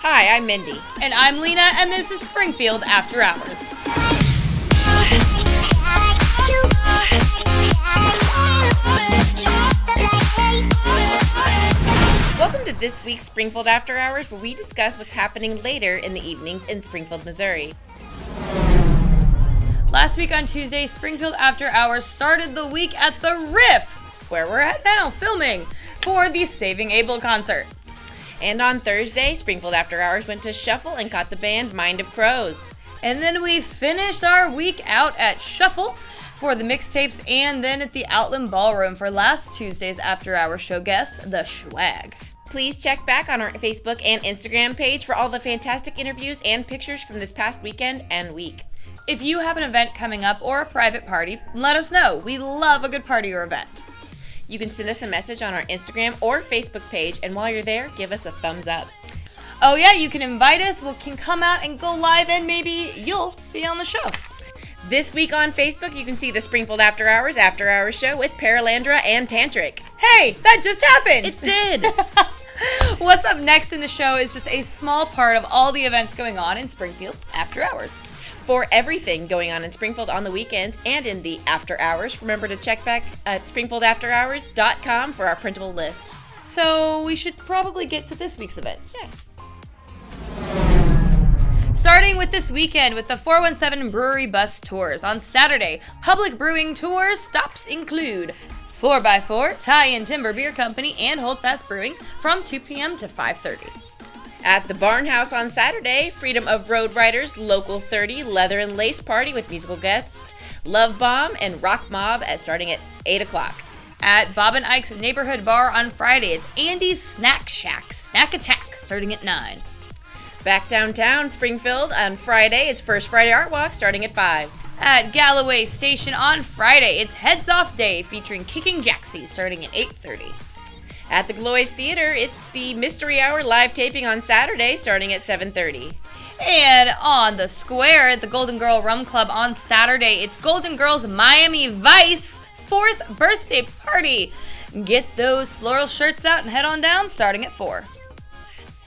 Hi, I'm Mindy. And I'm Lena, and this is Springfield After Hours. Welcome to this week's Springfield After Hours, where we discuss what's happening later in the evenings in Springfield, Missouri. Last week on Tuesday, Springfield After Hours started the week at the Riff, where we're at now, filming for the Saving Abel concert. And on Thursday, Springfield After Hours went to Shuffle and caught the band Mind of Crows. And then we finished our week out at Shuffle for the mixtapes, and then at the Outland Ballroom for last Tuesday's After Hours show guest, The Schwag. Please check back on our Facebook and Instagram page for all the fantastic interviews and pictures from this past weekend and week. If you have an event coming up or a private party, let us know. We love a good party or event. You can send us a message on our Instagram or Facebook page, and while you're there, give us a thumbs up. Oh yeah, you can invite us, we can come out and go live, and maybe you'll be on the show. This week on Facebook, you can see the Springfield After Hours show with Paralandra and Tantric. Hey, that just happened! It did! What's up next in the show is just a small part of all the events going on in Springfield After Hours. For everything going on in Springfield on the weekends and in the after hours, remember to check back at springfieldafterhours.com for our printable list. So we should probably get to this week's events. Yeah. Starting with this weekend with the 417 Brewery Bus Tours. On Saturday, public brewing tours stops include 4x4, Tie and Timber Beer Company, and Holdfast Brewing from 2 p.m. to 5:30. At the Barn House on Saturday, Freedom of Road Riders, Local 30, Leather and Lace Party with musical guests, Love Bomb, and Rock Mob starting at 8 o'clock. At Bob and Ike's Neighborhood Bar on Friday, it's Andy's Snack Shack, Snack Attack, starting at 9. Back downtown Springfield on Friday, it's First Friday Art Walk starting at 5. At Galloway Station on Friday, it's Heads Off Day featuring Kicking Jaxie starting at 8:30. At the Gloys Theater, it's the Mystery Hour live taping on Saturday starting at 7:30. And on the square at the Golden Girl Rum Club on Saturday, it's Golden Girls Miami Vice 4th birthday party. Get those floral shirts out and head on down starting at 4.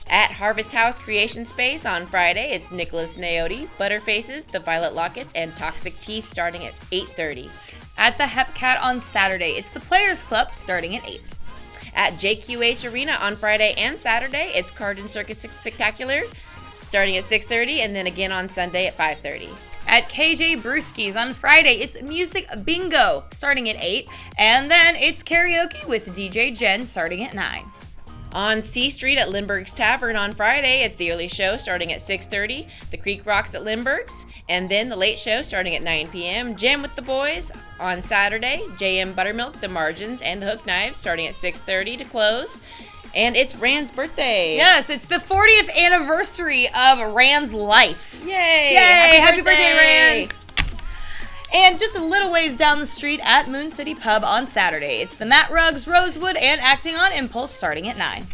At Harvest House Creation Space on Friday, it's Nicholas Naote, Butterfaces, The Violet Lockets, and Toxic Teeth starting at 8:30. At the Hepcat on Saturday, it's the Players Club starting at 8. At JQH Arena on Friday and Saturday, it's Card Circus Spectacular starting at 6:30, and then again on Sunday at 5:30. At KJ Brewski's on Friday, it's Music Bingo starting at 8, and then it's karaoke with DJ Jen starting at 9. On C Street at Lindbergh's Tavern on Friday, it's the early show starting at 6:30, the Creek Rocks at Lindbergh's, and then the late show starting at 9 p.m. Jam with the Boys on Saturday, JM Buttermilk, The Margins, and the Hook Knives starting at 6:30 to close. And it's Rand's birthday. Yes, it's the 40th anniversary of Rand's life. Yay! Yay! Happy birthday, Rand! And just a little ways down the street at Moon City Pub on Saturday, it's the Matt Ruggs, Rosewood, and Acting on Impulse starting at 9.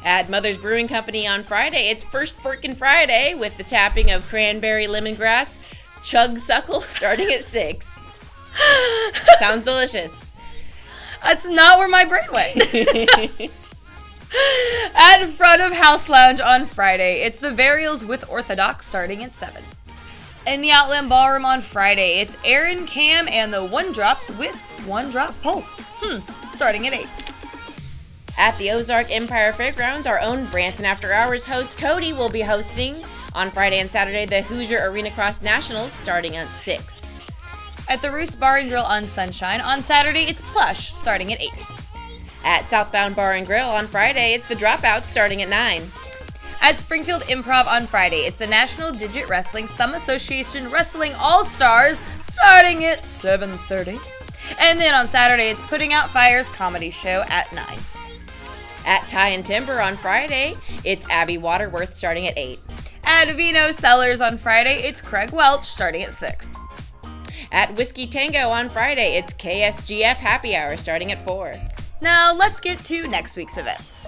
At Mother's Brewing Company on Friday, it's First Frickin' Friday with the tapping of Cranberry Lemongrass Chug Suckle starting at 6. Sounds delicious. That's not where my brain went. At front of House Lounge on Friday, it's the Varials with Orthodox starting at 7. In the Outland Ballroom on Friday, it's Aaron Cam and the One Drops with One Drop Pulse. Starting at 8. At the Ozark Empire Fairgrounds, our own Branson After Hours host Cody will be hosting on Friday and Saturday the Hoosier Arena Cross Nationals starting at 6. At the Roost Bar and Grill on Sunshine, on Saturday it's Plush starting at 8. At Southbound Bar and Grill on Friday, it's the Dropouts starting at 9. At Springfield Improv on Friday, it's the National Digit Wrestling Thumb Association Wrestling All-Stars starting at 7:30. And then on Saturday, it's Putting Out Fire's comedy show at 9. At Tie and Timber on Friday, it's Abby Waterworth starting at 8. At Vino Cellars on Friday, it's Craig Welch starting at 6. At Whiskey Tango on Friday, it's KSGF Happy Hour starting at 4. Now let's get to next week's events.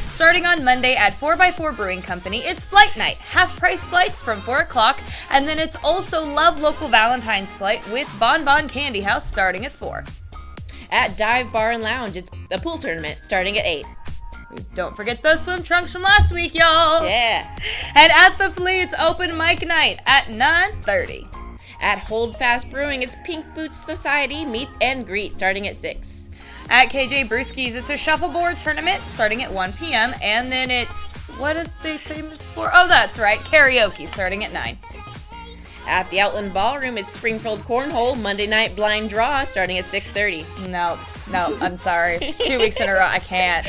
Starting on Monday at 4x4 Brewing Company, it's Flight Night, half-price flights from 4 o'clock, and then it's also Love Local Valentine's Flight with Bon Bon Candy House starting at 4. At Dive Bar and Lounge, it's a pool tournament starting at 8. Don't forget those swim trunks from last week, y'all. Yeah. And at the Flea, it's open mic night at 9:30. At Hold Fast Brewing, it's Pink Boots Society Meet and Greet starting at 6. At KJ Brewski's, it's a shuffleboard tournament starting at 1 p.m. And then it's, what are they famous for? Oh, that's right, karaoke starting at 9. At the Outland Ballroom, it's Springfield Cornhole Monday Night Blind Draw starting at 6:30. No, I'm sorry. 2 weeks in a row, I can't.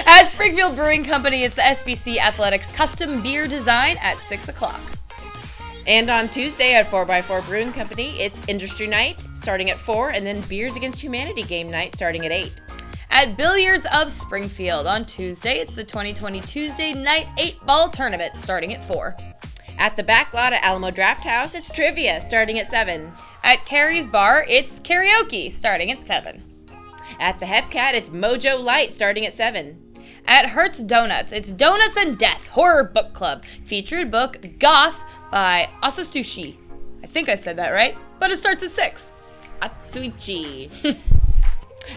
At Springfield Brewing Company, it's the SBC Athletics Custom Beer Design at 6 o'clock. And on Tuesday at 4x4 Brewing Company, it's Industry Night starting at 4, and then Beers Against Humanity Game Night starting at 8. At Billiards of Springfield on Tuesday, it's the 2020 Tuesday Night 8-Ball Tournament starting at 4. At the Backlot at Alamo Draft House, it's Trivia starting at 7. At Carrie's Bar, it's karaoke starting at 7. At the Hepcat, it's Mojo Light starting at 7. At Hertz Donuts, it's Donuts and Death Horror Book Club. Featured book Goth by Asasushi. I think I said that right, but it starts at 6. Atsuichi.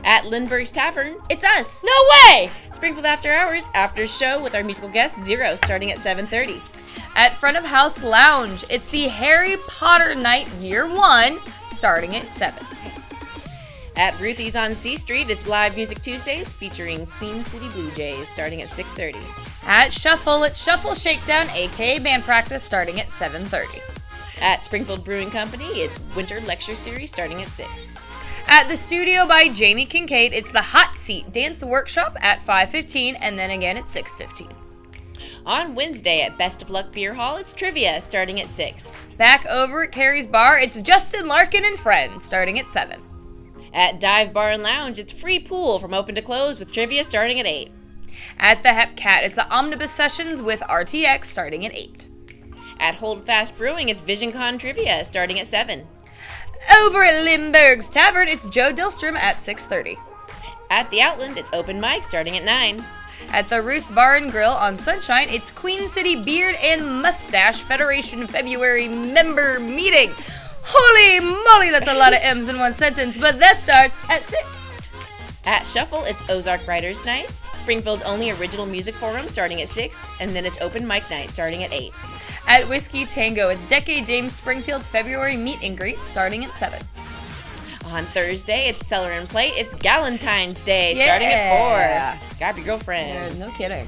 At Lindbergh's Tavern, it's us. No way! Springfield After Hours, after show with our musical guest Zero starting at 7:30. At Front of House Lounge, it's the Harry Potter Night Year 1 starting at 7. At Ruthie's on C Street, it's Live Music Tuesdays featuring Queen City Blue Jays starting at 6:30. At Shuffle, it's Shuffle Shakedown, aka band practice, starting at 7:30. At Springfield Brewing Company, it's Winter Lecture Series starting at 6. At the Studio by Jamie Kincaid, it's the Hot Seat Dance Workshop at 5:15 and then again at 6:15. On Wednesday at Best of Luck Beer Hall, it's Trivia starting at 6. Back over at Carrie's Bar, it's Justin Larkin and Friends starting at 7. At Dive Bar and Lounge, it's Free Pool from open to close with Trivia starting at 8. At the Hepcat, it's the Omnibus Sessions with RTX starting at 8. At Hold Fast Brewing, it's VisionCon Trivia starting at 7. Over at Lindbergh's Tavern, it's Joe Dillstrom at 6:30. At the Outland, it's open mic starting at 9. At the Roost Bar and Grill on Sunshine, it's Queen City Beard and Mustache Federation February member meeting. Holy moly, that's a lot of M's in one sentence, but that starts at 6. At Shuffle, it's Ozark Writers Night, Springfield's only original music forum starting at 6, and then it's open mic night starting at 8. At Whiskey Tango, it's Decade James Springfield February meet and greet starting at 7. On Thursday, it's Cellar and Plate. It's Galentine's Day starting at 4. Grab your girlfriend. No kidding.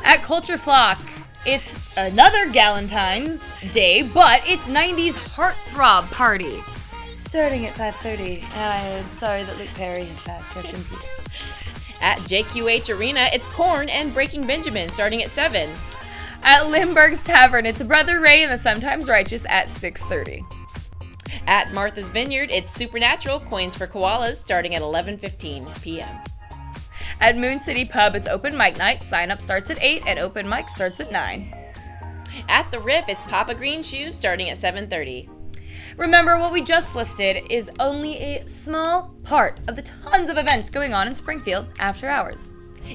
At Culture Flock, it's another Galentine's Day, but it's 90s Heartthrob Party starting at 5:30. And I'm sorry that Luke Perry has passed. Rest in peace. At JQH Arena, it's Korn and Breaking Benjamin starting at 7. At Lindbergh's Tavern, it's Brother Ray and the Sometimes Righteous at 6:30. At Martha's Vineyard, it's Supernatural Coins for Koalas starting at 11:15 p.m. At Moon City Pub, it's open mic night. Sign up starts at 8 and open mic starts at 9. At The Rip, it's Papa Green Shoes starting at 7:30. Remember, what we just listed is only a small part of the tons of events going on in Springfield after hours.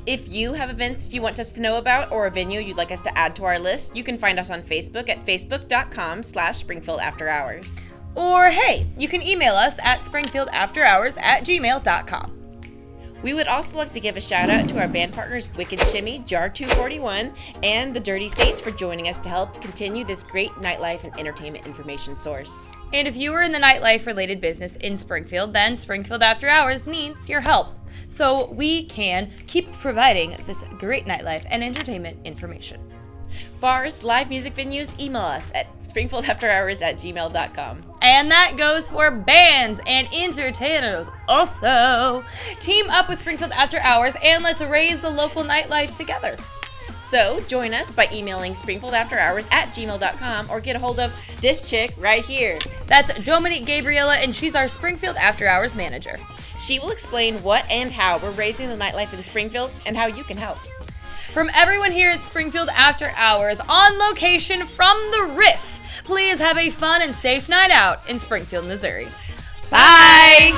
If you have events you want us to know about or a venue you'd like us to add to our list, you can find us on Facebook at facebook.com/SpringfieldAfterHours. Or hey, you can email us at springfieldafterhours@gmail.com. We would also like to give a shout out to our band partners Wicked Shimmy, Jar 241, and the Dirty Saints for joining us to help continue this great nightlife and entertainment information source. And if you are in the nightlife related business in Springfield, then Springfield After Hours needs your help, so we can keep providing this great nightlife and entertainment information. Bars, live music venues, email us at springfieldafterhours@gmail.com. And that goes for bands and entertainers also. Team up with Springfield After Hours and let's raise the local nightlife together. So join us by emailing springfieldafterhours@gmail.com or get a hold of this chick right here. That's Dominique Gabriella, and she's our Springfield After Hours manager. She will explain what and how we're raising the nightlife in Springfield and how you can help. From everyone here at Springfield After Hours, on location from the Riff, please have a fun and safe night out in Springfield, Missouri. Bye!